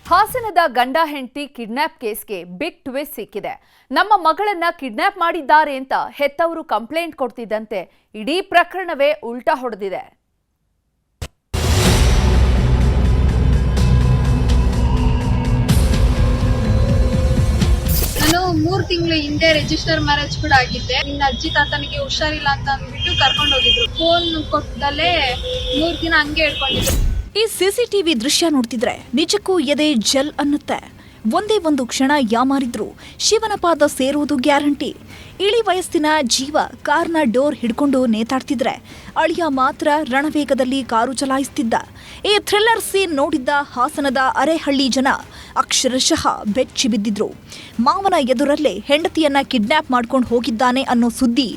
ಹಾಸನದ ಗಂಡ ಹೆಂಡತಿ ಕಿಡ್ನಾಪ್ ಕೇಸ್ಗೆ ಬಿಗ್ ಟ್ವಿಸ್ಟ್ ಸಿಕ್ಕಿದೆ. ನಮ್ಮ ಮಗಳನ್ನ ಕಿಡ್ನಾಪ್ ಮಾಡಿದ್ದಾರೆ ಅಂತ ಹೆತ್ತವರು ಕಂಪ್ಲೇಂಟ್ ಕೊಡ್ತಿದ್ದಂತೆ ಇಡೀ ಪ್ರಕರಣವೇ ಉಲ್ಟಾ ಹೊಡೆದಿದೆ. ನಾನು 3 ತಿಂಗಳು ಹಿಂದೆ ರಿಜಿಸ್ಟರ್ ಮ್ಯಾರೇಜ್ ಕೂಡ ಆಗಿದ್ದೆ. ನಿನ್ನ ಅಜ್ಜಿ ತಾತನಿಗೆ ಹುಷಾರಿಲ್ಲ ಅಂತ ಅಂದ್ಬಿಟ್ಟು ಕರ್ಕೊಂಡು ಹೋಗಿದ್ರು. ಫೋನ್ ಕೊಟ್ಟದಲ್ಲೇ 3 ದಿನ ಹಂಗೆ ಇಟ್ಕೊಂಡಿದ್ರು. ಈ ಸಿಸಿಟಿವಿ ದೃಶ್ಯ ನೋಡ್ತಿದ್ರೆ ನಿಜಕ್ಕೂ ಎದೆ ಜಲ್ ಅನ್ನುತ್ತೆ. ಒಂದೇ ಒಂದು ಕ್ಷಣ ಯಾಮಾರಿದ್ರು ಶಿವನ ಪಾದ ಸೇರುವುದು ಗ್ಯಾರಂಟಿ. ಇಳಿ ವಯಸ್ಸಿನ ಜೀವ ಕಾರ್ನ ಡೋರ್ ಹಿಡ್ಕೊಂಡು ನೇತಾಡ್ತಿದ್ರೆ ಅಳಿಯ ಮಾತ್ರ ರಣವೇಗದಲ್ಲಿ ಕಾರು ಚಲಾಯಿಸ್ತಿದ್ದ. ಈ ಥ್ರಿಲ್ಲರ್ ಸೀನ್ ನೋಡಿದ್ದ ಹಾಸನದ ಅರೆಹಳ್ಳಿ ಜನ ಅಕ್ಷರಶಃ ಬೆಚ್ಚಿ ಬಿದ್ದಿದ್ರು. ಮಾವನ ಎದುರಲ್ಲೇ ಹೆಂಡತಿಯನ್ನ ಕಿಡ್ನಾಪ್ ಮಾಡ್ಕೊಂಡು ಹೋಗಿದ್ದಾನೆ ಅನ್ನೋ ಸುದ್ದಿ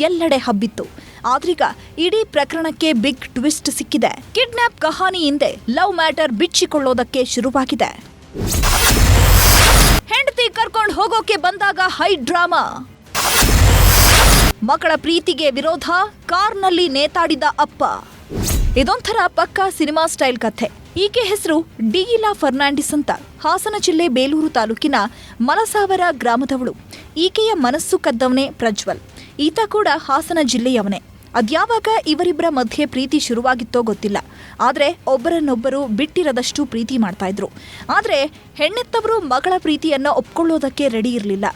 ಎಲ್ಲೆಡೆ ಹಬ್ಬಿತ್ತು. ಆದ್ರೀಗ ಇಡೀ ಪ್ರಕರಣಕ್ಕೆ ಬಿಗ್ ಟ್ವಿಸ್ಟ್ ಸಿಕ್ಕಿದೆ. ಕಿಡ್ನಾಪ್ ಕಹಾನಿ ಹಿಂದೆ ಲವ್ ಮ್ಯಾಟರ್ ಬಿಚ್ಚಿಕೊಳ್ಳೋದಕ್ಕೆ ಶುರುವಾಗಿದೆ. ಹೆಂಡತಿ ಕರ್ಕೊಂಡು ಹೋಗೋಕೆ ಬಂದಾಗ ಹೈ ಡ್ರಾಮಾ. ಮಕ್ಕಳ ಪ್ರೀತಿಗೆ ವಿರೋಧ, ಕಾರ್ನಲ್ಲಿ ನೇತಾಡಿದ ಅಪ್ಪ. ಇದೊಂಥರ ಪಕ್ಕಾ ಸಿನಿಮಾ ಸ್ಟೈಲ್ ಕಥೆ. ಈಕೆ ಹೆಸರು ಡಿಯಿಲಾ ಫರ್ನಾಂಡಿಸ್ ಅಂತ. ಹಾಸನ ಜಿಲ್ಲೆ ಬೇಲೂರು ತಾಲೂಕಿನ ಮಲಸಾವರ ಗ್ರಾಮದವಳು. ಈಕೆಯ ಮನಸ್ಸು ಕದ್ದವನೇ ಪ್ರಜ್ವಲ್. ಈತ ಕೂಡ ಹಾಸನ ಜಿಲ್ಲೆಯವನೇ. ಅದ್ಯಾವಾಗ ಇವರಿಬ್ಬರ ಮಧ್ಯೆ ಪ್ರೀತಿ ಶುರುವಾಗಿತ್ತೋ ಗೊತ್ತಿಲ್ಲ. ಆದರೆ ಒಬ್ಬರನ್ನೊಬ್ಬರು ಬಿಟ್ಟಿರದಷ್ಟು ಪ್ರೀತಿ ಮಾಡ್ತಾ ಇದ್ರು. ಆದರೆ ಹೆಣ್ಣೆತ್ತವರು ಮಗಳ ಪ್ರೀತಿಯನ್ನು ಒಪ್ಕೊಳ್ಳೋದಕ್ಕೆ ರೆಡಿ ಇರಲಿಲ್ಲ.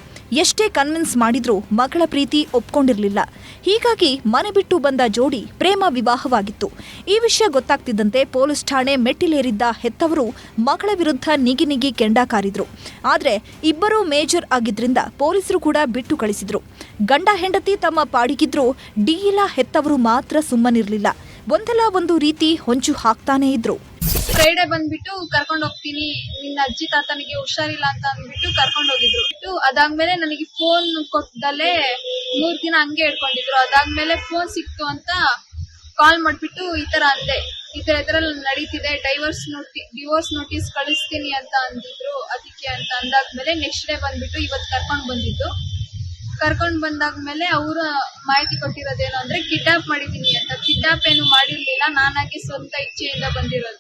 ಎಷ್ಟೇ ಕನ್ವಿನ್ಸ್ ಮಾಡಿದ್ರೂ ಮಗಳ ಪ್ರೀತಿ ಒಪ್ಕೊಂಡಿರಲಿಲ್ಲ. ಹೀಗಾಗಿ ಮನೆ ಬಿಟ್ಟು ಬಂದ ಜೋಡಿ ಪ್ರೇಮ ವಿವಾಹವಾಗಿತ್ತು. ಈ ವಿಷಯ ಗೊತ್ತಾಗ್ತಿದ್ದಂತೆ ಪೊಲೀಸ್ ಠಾಣೆ ಮೆಟ್ಟಿಲೇರಿದ್ದ ಹೆತ್ತವರು ಮಗಳ ವಿರುದ್ಧ ನಿಗಿ ಕೆಂಡ ಕಾರಿದ್ರು. ಆದರೆ ಇಬ್ಬರೂ ಮೇಜರ್ ಆಗಿದ್ರಿಂದ ಪೊಲೀಸರು ಕೂಡ ಬಿಟ್ಟು ಕಳಿಸಿದ್ರು. ಗಂಡ ಹೆಂಡತಿ ತಮ್ಮ ಪಾಡಿಗಿದ್ರು. ಡಿಯಿಲಾ ಹೆತ್ತವರು ಮಾತ್ರ ಸುಮ್ಮನಿರ್ಲಿಲ್ಲ. ಒಂದಲ್ಲ ಒಂದು ರೀತಿ ಹೊಂಚು ಹಾಕ್ತಾನೇ ಇದ್ರು. ಫ್ರೈಡೆ ಬಂದ್ಬಿಟ್ಟು ಕರ್ಕೊಂಡು ಹೋಗ್ತೀನಿ, ನಿನ್ನ ಅಜ್ಜಿ ತಾತನಿಗೆ ಹುಷಾರಿಲ್ಲ ಅಂತ ಅಂದ್ಬಿಟ್ಟು ಕರ್ಕೊಂಡು ಹೋಗಿದ್ರು. ಅದಾದ್ಮೇಲೆ ನನಗೆ ಫೋನ್ ಕೊಟ್ಟದಲ್ಲೇ 3 ದಿನ ಹಂಗೆ ಇಟ್ಕೊಂಡಿದ್ರು. ಅದಾದ್ಮೇಲೆ ಫೋನ್ ಸಿಕ್ತು ಅಂತ ಕಾಲ್ ಮಾಡ್ಬಿಟ್ಟು ಈ ತರ ಅಂದೆ, ಈ ತರ ನಡೀತಿದೆ, ಡಿವೋರ್ಸ್ ನೋಟಿಸ್ ಕಳಿಸ್ತೀನಿ ಅಂತ ಅಂದಿದ್ರು. ಅದಕ್ಕೆ ಅಂತ ಅಂದಾದ್ಮೇಲೆ ನೆಕ್ಸ್ಟ್ ಡೇ ಬಂದ್ಬಿಟ್ಟು ಇವತ್ತು ಕರ್ಕೊಂಡು ಬಂದಾದ್ಮೇಲೆ ಅವರು ಮಾಹಿತಿ ಕೊಟ್ಟಿರೋದೇನು ಅಂದ್ರೆ ಕಿಡ್ನಾಪ್ ಮಾಡಿದೀನಿ ಅಂತ. ಕಿಡ್ನಾಪ್ ಏನು ಮಾಡಿರ್ಲಿಲ್ಲ, ನಾನಾಗಿ ಸ್ವಂತ ಇಚ್ಛೆಯಿಂದ ಬಂದಿರೋದು.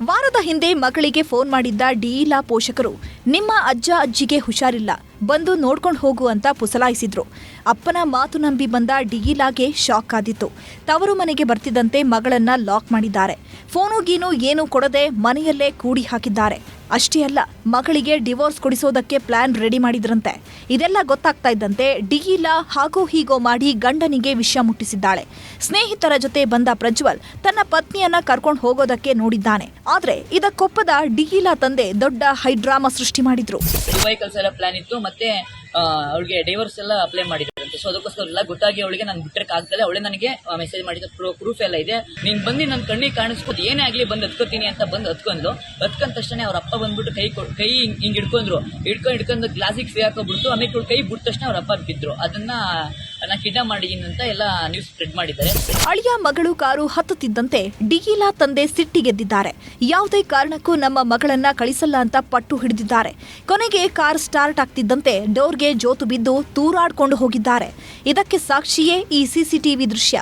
ವಾರದ ಹಿಂದೆ ಮಗಳಿಗೆ ಫೋನ್ ಮಾಡಿದ್ದ ಡಿಯಿಲಾ ಪೋಷಕರು ನಿಮ್ಮ ಅಜ್ಜ ಅಜ್ಜಿಗೆ ಹುಷಾರಿಲ್ಲ, ಬಂದು ನೋಡ್ಕೊಂಡು ಹೋಗು ಅಂತ ಪುಸಲಾಯಿಸಿದ್ರು. ಅಪ್ಪನ ಮಾತು ನಂಬಿ ಬಂದ ಡಿಯಿಲಾಗೆ ಶಾಕ್ ಆದಿತ್ತು. ತವರು ಮನೆಗೆ ಬರ್ತಿದ್ದಂತೆ ಮಗಳನ್ನ ಲಾಕ್ ಮಾಡಿದ್ದಾರೆ. ಫೋನು ಗೀನು ಏನು ಕೊಡದೆ ಮನೆಯಲ್ಲೇ ಕೂಡಿ ಹಾಕಿದ್ದಾರೆ. ಅಷ್ಟೇ ಅಲ್ಲ, ಮಗಳಿಗೆ ಡಿವೋರ್ಸ್ ಕೊಡಿಸೋದಕ್ಕೆ ಪ್ಲಾನ್ ರೆಡಿ ಮಾಡಿದ್ರಂತೆ. ಇದೆಲ್ಲ ಗೊತ್ತಾಗ್ತಾ ಇದ್ದಂತೆ ಡಿಯಿಲಾ ಹಾಗೋ ಹೀಗೋ ಮಾಡಿ ಗಂಡನಿಗೆ ವಿಷಯ ಮುಟ್ಟಿಸಿದ್ದಾಳೆ. ಸ್ನೇಹಿತರ ಜೊತೆ ಬಂದ ಪ್ರಜ್ವಲ್ ತನ್ನ ಪತ್ನಿಯನ್ನ ಕರ್ಕೊಂಡು ಹೋಗೋದಕ್ಕೆ ನೋಡಿದ್ದಾನೆ. ಆದ್ರೆ ಇದಕ್ಕೊಪ್ಪದ ಡಿಯಿಲಾ ತಂದೆ ದೊಡ್ಡ ಹೈಡ್ರಾಮಾ ಸೃಷ್ಟಿ ಮಾಡಿದ್ರು. ಪ್ಲಾನ್ ಇತ್ತು, ಮತ್ತೆ ಅವಳಿಗೆ ಡೈವರ್ಸ್ ಎಲ್ಲ ಅಪ್ಲೈ ಮಾಡಿದ್ರಂತೆ. ಸೊ ಅದಕ್ಕೋಸ್ಕರ ಎಲ್ಲ ಗೊತ್ತಾಗಿ ಅವಳಿಗೆ ನಾನು ಬಿಟ್ಟರೆ ಆಗ್ತದೆ. ಅವಳೆ ನನಗೆ ಮೆಸೇಜ್ ಮಾಡಿದ ಪ್ರೂಫ್ ಎಲ್ಲ ಇದೆ. ನೀನ್ ಬಂದು ನನ್ನ ಕಣ್ಣಿಗೆ ಕಾಣಿಸ್ಬೋದು, ಏನೇ ಆಗ್ಲಿ ಬಂದು ಹತ್ಕೋತೀನಿ ಅಂತ ಬಂದು ಹತ್ಕೊಂಡ್ಲು. ಹತ್ಕೊಂಡ ತಕ್ಷಣ ಅವ್ರ ಅಪ್ಪ ಬಂದ್ಬಿಟ್ಟು ಕೈ ಹಿಂಗ್ ಹಿಡ್ಕೊಂಡು ಗ್ಲಾಸಿಗೆ ಫ್ರೀ ಹಾಕೋಬಿಡ್ತು. ಆಮೇಲೆ ಕೈ ಬಿಟ್ಟ ತಕ್ಷಣ ಅವ್ರ ಅಪ್ಪ ಬಿದ್ರು. ಅದನ್ನ ನಾನು ಕಿಡ್ನಾಪ್ ಮಾಡಿದೀನಿ ಅಂತ ಎಲ್ಲ ನ್ಯೂಸ್ ಸ್ಪ್ರೆಡ್ ಮಾಡಿದ್ದಾರೆ. ಅಳಿಯ ಮಗಳು ಕಾರು ಹತ್ತುತ್ತಿದ್ದಂತೆ ಡಿಯಿಲಾ ತಂದೆ ಸಿಟ್ಟಿಗೆದ್ದಿದ್ದಾರೆ. ಯಾವುದೇ ಕಾರಣಕ್ಕೂ ನಮ್ಮ ಮಗಳನ್ನ ಕಳಿಸಲ್ಲ ಅಂತ ಪಟ್ಟು ಹಿಡಿದಿದ್ದಾರೆ. ಕೊನೆಗೆ ಕಾರ್ ಸ್ಟಾರ್ಟ್ ಆಗ್ತಿದ್ದಂತೆ ಡೋರ್ಗೆ ಜೋತು ಬಿದ್ದು ತೂರಾಡ್ಕೊಂಡು ಹೋಗಿದ್ದಾರೆ. ಇದಕ್ಕೆ ಸಾಕ್ಷಿಯೇ ಈ ಸಿಸಿಟಿವಿ ದೃಶ್ಯ.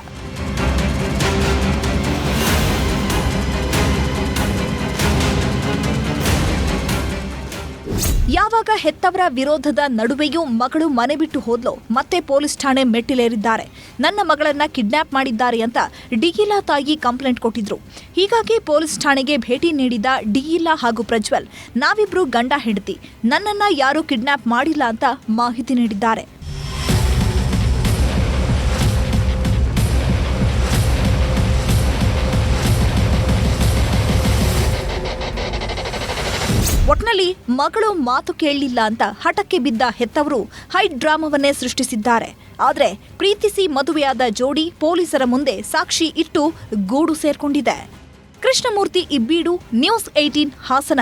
ಯಾವಾಗ ಹೆತ್ತವರ ವಿರೋಧದ ನಡುವೆಯೂ ಮಗಳು ಮನೆ ಬಿಟ್ಟು ಹೋದ್ಲೋ ಮತ್ತೆ ಪೊಲೀಸ್ ಠಾಣೆ ಮೆಟ್ಟಿಲೇರಿದ್ದಾರೆ. ನನ್ನ ಮಗಳನ್ನ ಕಿಡ್ನಾಪ್ ಮಾಡಿದ್ದಾರೆ ಅಂತ ಡಿಯಿಲಾ ತಾಯಿ ಕಂಪ್ಲೇಂಟ್ ಕೊಟ್ಟಿದ್ರು. ಹೀಗಾಗಿ ಪೊಲೀಸ್ ಠಾಣೆಗೆ ಭೇಟಿ ನೀಡಿದ ಡಿಯಿಲಾ ಹಾಗೂ ಪ್ರಜ್ವಲ್ ನಾವಿಬ್ರು ಗಂಡ ಹೆಂಡತಿ, ನನ್ನನ್ನ ಯಾರೂ ಕಿಡ್ನಾಪ್ ಮಾಡಿಲ್ಲ ಅಂತ ಮಾಹಿತಿ ನೀಡಿದ್ದಾರೆ. ಒಟ್ನಲ್ಲಿ ಮಗಳು ಮಾತು ಕೇಳಲಿಲ್ಲ ಅಂತ ಹಠಕ್ಕೆ ಬಿದ್ದ ಹೆತ್ತವರು ಹೈ ಡ್ರಾಮಾವನ್ನೇ ಸೃಷ್ಟಿಸಿದ್ದಾರೆ. ಆದರೆ ಪ್ರೀತಿಸಿ ಮದುವೆಯಾದ ಜೋಡಿ ಪೊಲೀಸರ ಮುಂದೆ ಸಾಕ್ಷಿ ಇಟ್ಟು ಗೂಡು ಸೇರ್ಕೊಂಡಿದೆ. ಕೃಷ್ಣಮೂರ್ತಿ ಇಬ್ಬೀಡು, ನ್ಯೂಸ್ 18 ಹಾಸನ.